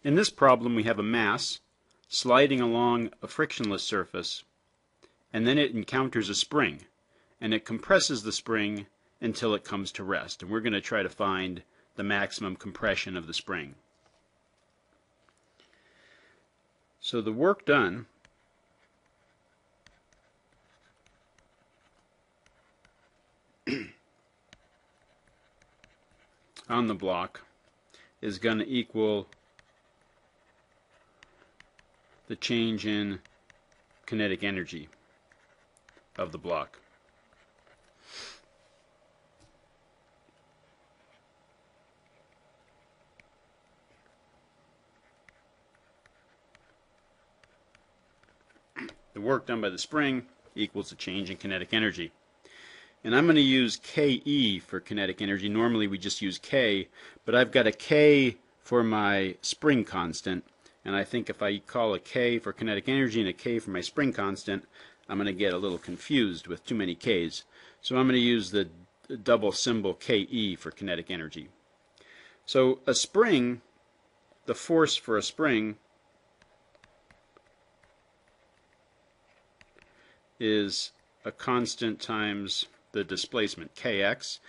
In this problem we have a mass sliding along a frictionless surface, and then it encounters a spring, and it compresses the spring until it comes to rest. And we're going to try to find the maximum compression of the spring. So the work done on the block is going to equal the change in kinetic energy of the block. The work done by the spring equals the change in kinetic energy. And I'm going to use Ke for kinetic energy. Normally we just use K, but I've got a K for my spring constant, and I think if I call a K for kinetic energy and a K for my spring constant, I'm going to get a little confused with too many Ks. So I'm going to use the double symbol Ke for kinetic energy. So a spring, the force for a spring is a constant times the displacement, Kx,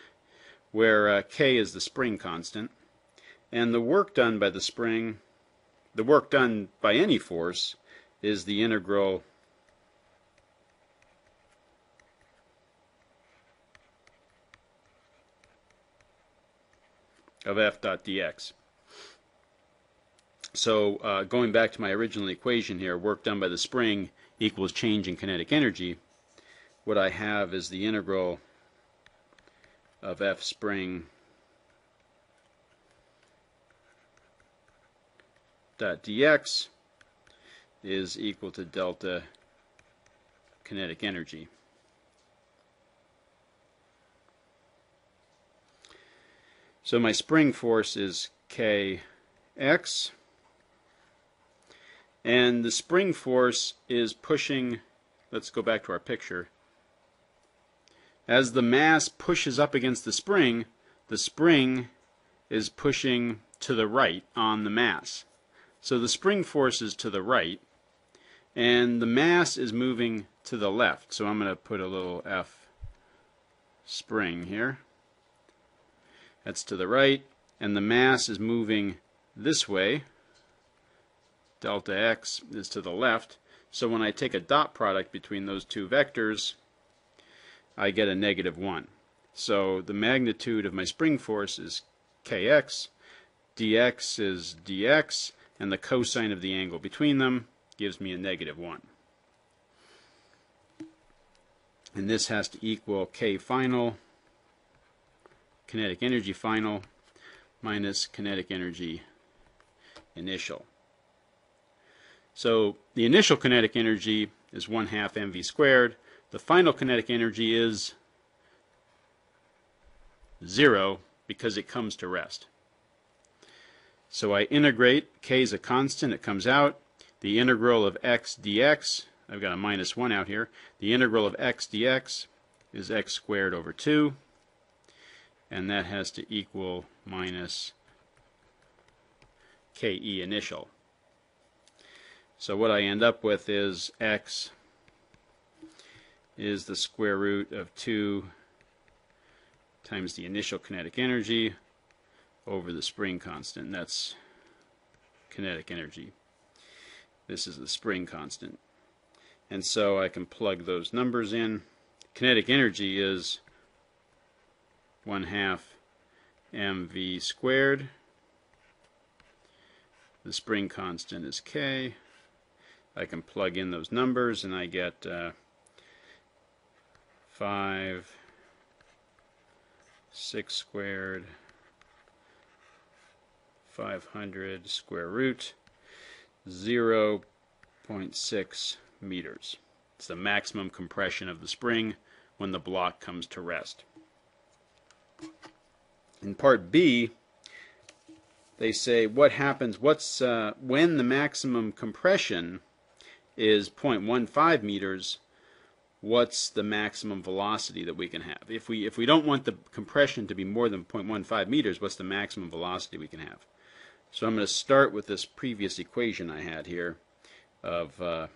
where K is the spring constant. And the work done by the spring, the work done by any force, is the integral of f dot dx. So going back to my original equation here, work done by the spring equals change in kinetic energy. What I have is the integral of f spring dot dx is equal to delta kinetic energy. So my spring force is Kx, and the spring force is pushing, let's go back to our picture. As the mass pushes up against the spring is pushing to the right on the mass. So the spring force is to the right, and the mass is moving to the left. So I'm going to put a little F spring here. That's to the right, and the mass is moving this way. Delta x is to the left. So when I take a dot product between those two vectors, I get a -1. So the magnitude of my spring force is Kx, dx is dx, and the cosine of the angle between them gives me a -1. And this has to equal K final, kinetic energy final, minus kinetic energy initial. So the initial kinetic energy is 1/2 mv squared. The final kinetic energy is 0 because it comes to rest. So I integrate, K is a constant, it comes out. The integral of x dx, I've got a -1 out here. The integral of x dx is x squared over 2, and that has to equal minus Ke initial. So what I end up with is x is the square root of 2 times the initial kinetic energy over the spring constant. And that's kinetic energy. This is the spring constant. And so I can plug those numbers in. Kinetic energy is 1/2 mv squared. The spring constant is K. I can plug in those numbers and I get 5, 6 squared, 500 square root, 0.6 meters. It's the maximum compression of the spring when the block comes to rest. In part B, they say what happens, when the maximum compression is 0.15 meters, what's the maximum velocity that we can have? If we don't want the compression to be more than 0.15 meters, what's the maximum velocity we can have? So I'm going to start with this previous equation I had here of 1/2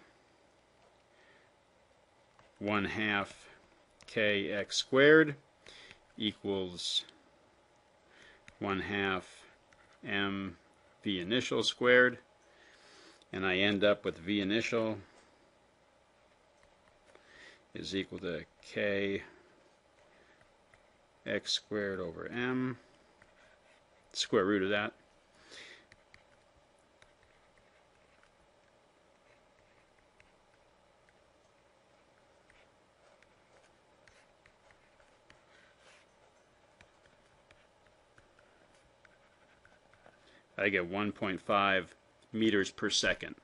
kx squared equals 1/2 m v initial squared, and I end up with v initial is equal to k x squared over m, square root of that. I get 1.5 meters per second.